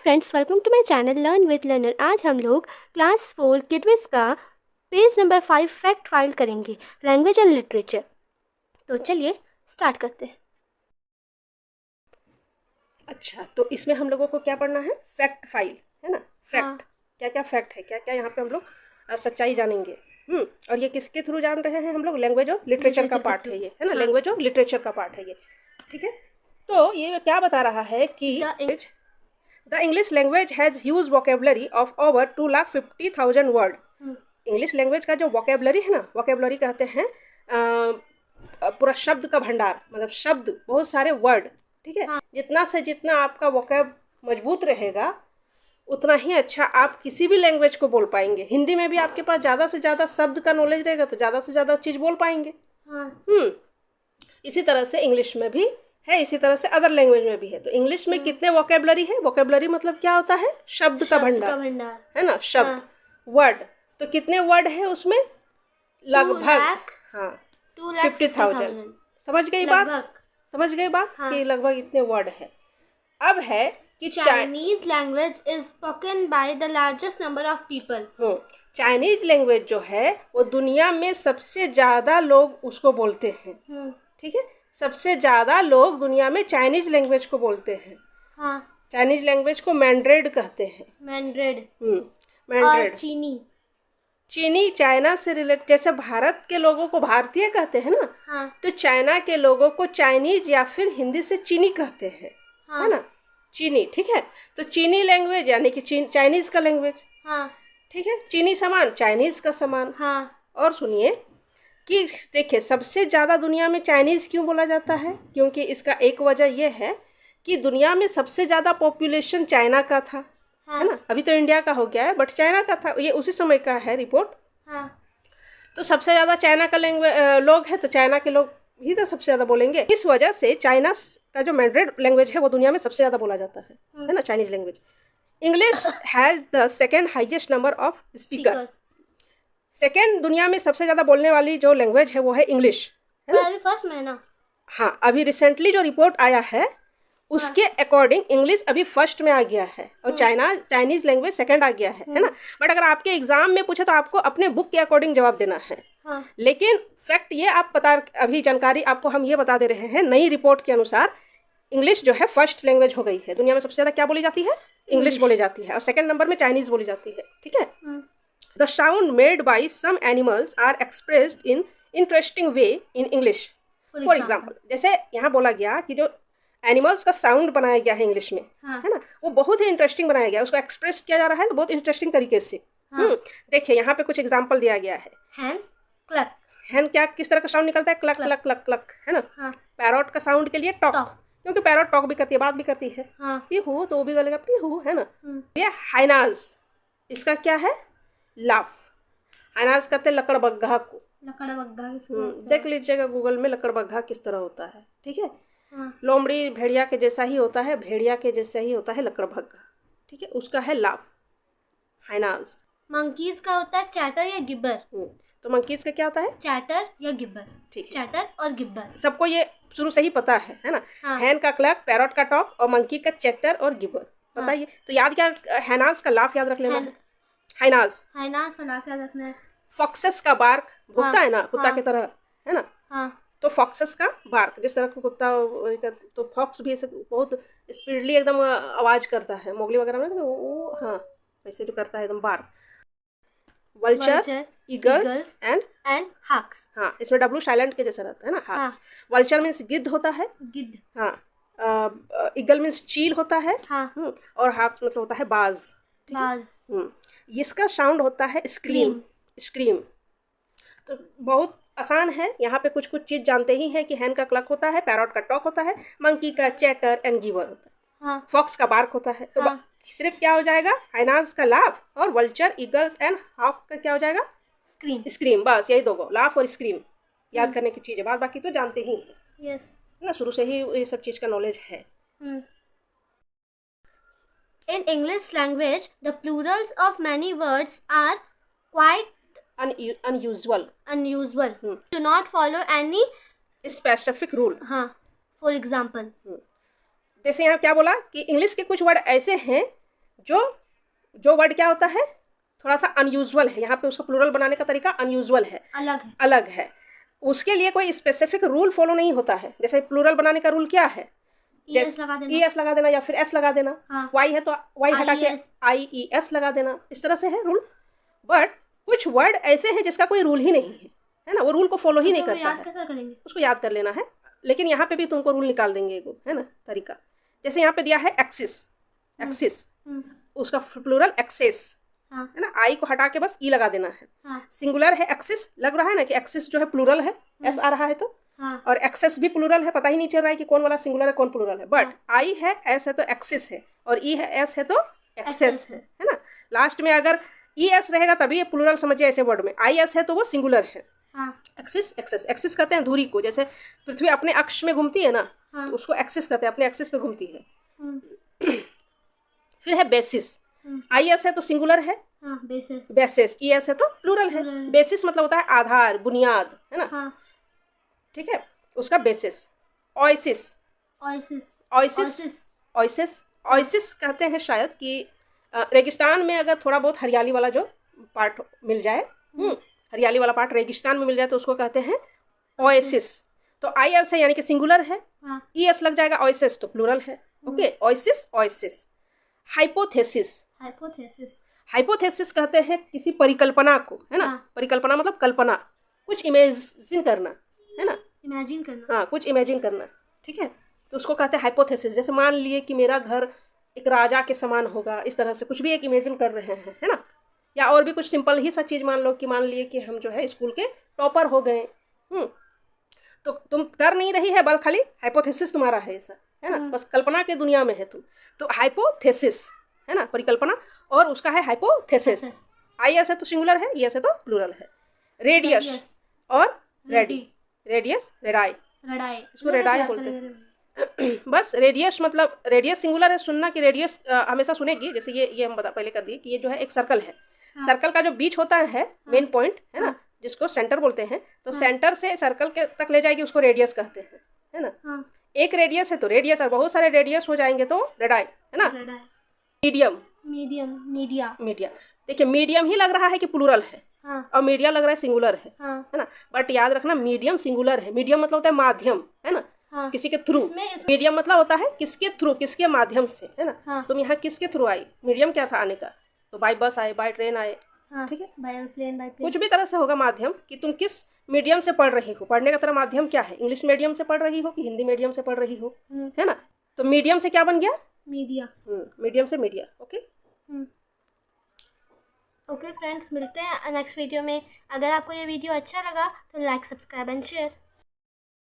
Friends, welcome to my channel learn with learner. आज हम लोग क्लास 4 किडविज का पेज नंबर 5 फैक्ट फाइल करेंगे, लैंग्वेज एंड लिटरेचर। तो चलिए स्टार्ट करते हैं। अच्छा, तो इसमें हम लोगों को क्या पढ़ना है? फैक्ट फाइल, है ना। फैक्ट हाँ। क्या क्या फैक्ट है, क्या क्या यहाँ पे हम लोग सच्चाई जानेंगे। और ये किसके थ्रू जान रहे हैं हम लोग? लैंग्वेज और लिटरेचर का पार्ट है ये, है ना। लैंग्वेज और लिटरेचर का पार्ट है ये, ठीक है। तो ये क्या बता रहा है कि the English language has huge vocabulary of over 2,50,000 word. English language का जो वोकेबलरी है ना, वोकेबलरी कहते हैं पूरा शब्द का भंडार, मतलब शब्द, बहुत सारे वर्ड, ठीक है। जितना से जितना आपका वोकैब मजबूत रहेगा उतना ही अच्छा आप किसी भी लैंग्वेज को बोल पाएंगे। हिंदी में भी आपके पास ज़्यादा से ज़्यादा शब्द का नॉलेज रहेगा तो ज़्यादा से ज़्यादा चीज़ बोल पाएंगे। इसी तरह से इंग्लिश में भी है, इसी तरह से अदर लैंग्वेज में भी है। तो इंग्लिश में कितने वोकेबलरी है? वोकेबलरी मतलब क्या होता है? शब्द का भंडार, है ना, शब्द, वर्ड। तो कितने वर्ड है उसमें? लगभग 50,000। समझ गई बात? समझ गए बात कि लगभग इतने वर्ड है। अब है कि Chinese language is spoken by the largest number of people. Chinese language जो है वो दुनिया में सबसे ज्यादा लोग उसको बोलते हैं, ठीक है। सबसे ज्यादा लोग दुनिया में चाइनीज लैंग्वेज को बोलते हैं। चाइनीज लैंग्वेज को मैंड्रेड कहते हैं। मैंड्रेड। चीनी चाइना से रिलेट, जैसे भारत के लोगों को भारतीय कहते हैं ना, तो चाइना के लोगों को चाइनीज या फिर हिंदी से चीनी कहते हैं, है ना, चीनी, ठीक है। तो चीनी लैंग्वेज यानी कि चाइनीज का लैंग्वेज, ठीक है। चीनी समान, चाइनीज का समान। और सुनिए कि देखिए सबसे ज़्यादा दुनिया में चाइनीज क्यों बोला जाता है? क्योंकि इसका एक वजह यह है कि दुनिया में सबसे ज़्यादा पॉपुलेशन चाइना का था, है ना। अभी तो इंडिया का हो गया है, बट चाइना का था, ये उसी समय का है रिपोर्ट। तो सबसे ज़्यादा चाइना का लोग है, तो चाइना के लोग ही तो सबसे ज़्यादा बोलेंगे। इस वजह से चाइना का जो मैंड्रेड लैंग्वेज है वो दुनिया में सबसे ज़्यादा बोला जाता है ना, Chinese language. English has the second highest number of speaker. Second दुनिया में सबसे ज़्यादा बोलने वाली जो लैंग्वेज है वो है इंग्लिश, है ना। फर्स्ट में ना, हाँ, अभी रिसेंटली जो रिपोर्ट आया है उसके अकॉर्डिंग इंग्लिश अभी फर्स्ट में आ गया है और चाइनीज लैंग्वेज सेकंड आ गया है ना। बट अगर आपके एग्जाम में पूछे तो आपको अपने बुक के अकॉर्डिंग जवाब देना है। लेकिन फैक्ट ये आप पता, अभी जानकारी आपको हम ये बता दे रहे हैं, नई रिपोर्ट के अनुसार इंग्लिश जो है फर्स्ट लैंग्वेज हो गई है। दुनिया में सबसे ज़्यादा क्या बोली जाती है? इंग्लिश बोली जाती है, और सेकेंड नंबर में चाइनीज बोली जाती है, ठीक है। The sound made by some animals are expressed in interesting way in English. For example, जैसे यहाँ बोला गया कि जो एनिमल्स का साउंड बनाया गया है इंग्लिश में, है ना, वो बहुत ही इंटरेस्टिंग बनाया गया है, उसको एक्सप्रेस किया जा रहा है बहुत इंटरेस्टिंग तरीके से। देखिए यहाँ पे कुछ एग्जांपल दिया गया है। क्लक, हैन क्या किस तरह का साउंड निकलता है? क्लक क्लक क्लक क्लक, है ना। पैरॉट का साउंड के लिए टॉक, क्योंकि पैरॉट टॉक भी करती है, बात भी करती है। पीहू, तो वो भी गलेगा पीहू, है ना। ये हाइनाज, इसका क्या है? लाफ। हाइनाज कहते हैं लकड़बग्घा को। देख लीजिएगा गूगल में लकड़बग्घा किस तरह होता है, ठीक है। लोमड़ी भेड़िया के जैसा ही होता है, भेड़िया के जैसा ही होता है लकड़बग्घा, ठीक है। उसका है लाफ, हाइनाज। मंकीज का होता है चैटर या गिब्बर। तो मंकीज का क्या होता है? चैटर या गिब्बर, ठीक है। चैटर और गिब्बर सबको ये शुरू से ही पता है ना। हैन का क्लक, पैरॉट का टॉक और मंकी का चैटर और गिब्बर, बताइए। तो याद क्या? हैनाज का लाफ याद रख लेना है, हाइनाज का लाफ याद रखना है। फॉक्सेस का बार्क, भुकता है ना कुत्ता की तरह, है ना। तो फॉक्सेस का बार्क, जिस तरह का कुत्ता, तो फॉक्स भी ऐसे बहुत स्पीडली एकदम आवाज करता है, मोगली वगैरह में वो, हाँ, वैसे जो करता है एकदम bark. Vulture, eagles and hawks. हाँ, इसमें डब्लू साइलेंट के जैसा रहता है ना, हक्स। वल्चर मीन्स गिद्ध होता है, गिद्ध। हाँ, ईगल मीन्स चील होता है, और हक्स मतलब होता है बाज। इसका साउंड होता है स्क्रीम, स्क्रीम। तो बहुत आसान है, यहाँ पे कुछ कुछ चीज जानते ही हैं कि हैन का क्लक होता है, पैरॉट का टॉक होता है, मंकी का चैटर एंड गिवर होता है, फॉक्स का बार्क होता है। तो सिर्फ क्या हो जाएगा? हाइनाज का लाफ, और वल्चर, ईगल्स एंड हॉक का क्या हो जाएगा? स्क्रीम। स्क्रीम, बस यही दो, लाफ और स्क्रीम याद करने की चीज है, बाद बाकी तो जानते ही हैं। यस ना, शुरू से ही ये सब चीज का नॉलेज है। In English language, the plurals of many words are quite unusual. Do not follow any specific rule. For example, जैसे यहाँ क्या बोला कि इंग्लिश के कुछ वर्ड ऐसे हैं जो वर्ड क्या होता है, थोड़ा सा अनयूजुअल है, यहाँ पे उसका प्लूरल बनाने का तरीका अनयूजुअल है, अलग है। उसके लिए कोई स्पेसिफिक रूल फॉलो नहीं होता है। जैसे प्लूरल बनाने का रूल क्या है, ES लगा देना या फिर S लगा देना। हाँ। Y है तो Y हटा के IES लगा देना, इस तरह से है रूल। बट कुछ वर्ड ऐसे हैं जिसका कोई रूल ही नहीं है ना, वो रूल को फॉलो ही नहीं करता है, उसको याद कर लेना है। लेकिन यहाँ पे भी तुमको रूल निकाल देंगे एगो, है ना, तरीका। जैसे यहाँ पे दिया है एक्सिस, उसका प्लूरल एक्सेस, है ना, आई को हटा के बस ई लगा देना है। सिंगुलर है एक्सिस, लग रहा है ना कि एक्सिस जो है प्लूरल है, एस आ रहा है तो, और एक्सेस भी प्लूरल है, पता ही नहीं चल रहा है कि कौन वाला सिंगुलर है कौन प्लूरल है। बट आई है, एस है तो एक्सिस है, और ई है, एस है तो एक्सेस है ना। लास्ट में अगर ई एस रहेगा तभी ये प्लूरल समझिए ऐसे वर्ड में, आई एस है तो वो सिंगुलर है। एक्सिस एक्सेस कहते हैं धुरी को, जैसे पृथ्वी अपने अक्ष में घूमती है ना, तो उसको एक्सिस कहते हैं, अपने एक्सिस पे घूमती है। फिर है बेसिस, आई एस है तो सिंगुलर है, बेसिस, ई एस है तो प्लूरल है। बेसिस मतलब होता है आधार, बुनियाद, है ना, ठीक है, उसका बेसिस। ओएसिस कहते हैं शायद कि रेगिस्तान में अगर थोड़ा बहुत हरियाली वाला जो पार्ट मिल जाए, हरियाली वाला पार्ट रेगिस्तान में मिल जाए तो उसको कहते हैं ओएसिस। तो आई एस है यानी कि सिंगुलर है, ई एस लग जाएगा, ओएसिस तो प्लूरल है। Okay, oasis. हाइपोथेसिस कहते हैं किसी परिकल्पना को, है ना, परिकल्पना मतलब कल्पना, कुछ इमेजिन करना, है ना, हाँ, कुछ इमेजिन करना, ठीक है, तो उसको कहते हैं हाइपोथेसिस। जैसे मान लिए कि मेरा घर एक राजा के समान होगा, इस तरह से कुछ भी एक इमेजिन कर रहे हैं, है ना। या और भी कुछ सिंपल ही सा चीज़ मान लो कि मान लिए कि हम जो है स्कूल के टॉपर हो गए, तो तुम कर नहीं रही है, बल खाली हाइपोथेसिस तुम्हारा है ऐसा, है ना, बस कल्पना के दुनिया में है तुम, तो हाइपोथेसिस, है ना, परिकल्पना, और उसका है हाइपोथेसिस। आई एस है तो सिंगुलर है, ई एस है तो प्लूरल है। रेडियस और रेडियस, रेडाई, इसको रेडाई बोलते हैं। बस रेडियस मतलब, रेडियस सिंगुलर है, सुनना कि रेडियस हमेशा सुनेगी। जैसे ये हम पहले कर दिए कि ये जो है एक सर्कल है, सर्कल का जो बीच होता है मेन पॉइंट, है ना, जिसको सेंटर बोलते हैं, तो सेंटर से सर्कल के तक ले जाएगी, उसको रेडियस कहते हैं, है ना। एक रेडियस है तो रेडियस, और बहुत सारे रेडियस हो जाएंगे तो रेडाई, है ना। मीडिया, देखिए मीडियम ही लग रहा है कि प्लूरल है, और मीडिया लग रहा है सिंगुलर है ना। बट याद रखना मीडियम सिंगुलर है। मीडियम मतलब होता है माध्यम, है ना, किसी के थ्रू। मीडियम मतलब होता है किसके थ्रू, किसके माध्यम से, है ना। तुम यहाँ किसके थ्रू आई, मीडियम क्या था आने का, तो बाय बस आए, बाय ट्रेन आए, ठीक है, बाय एयरप्लेन, कुछ भी तरह से होगा माध्यम, कि तुम किस मीडियम से पढ़ रही हो। पढ़ने का तरह माध्यम क्या है, इंग्लिश मीडियम से पढ़ रही हो कि हिंदी मीडियम से पढ़ रही हो, है ना। तो मीडियम से क्या बन गया, मीडिया, मीडियम से मीडिया। ओके फ्रेंड्स, मिलते हैं नेक्स्ट वीडियो में। अगर आपको ये वीडियो अच्छा लगा तो लाइक, सब्सक्राइब एंड शेयर।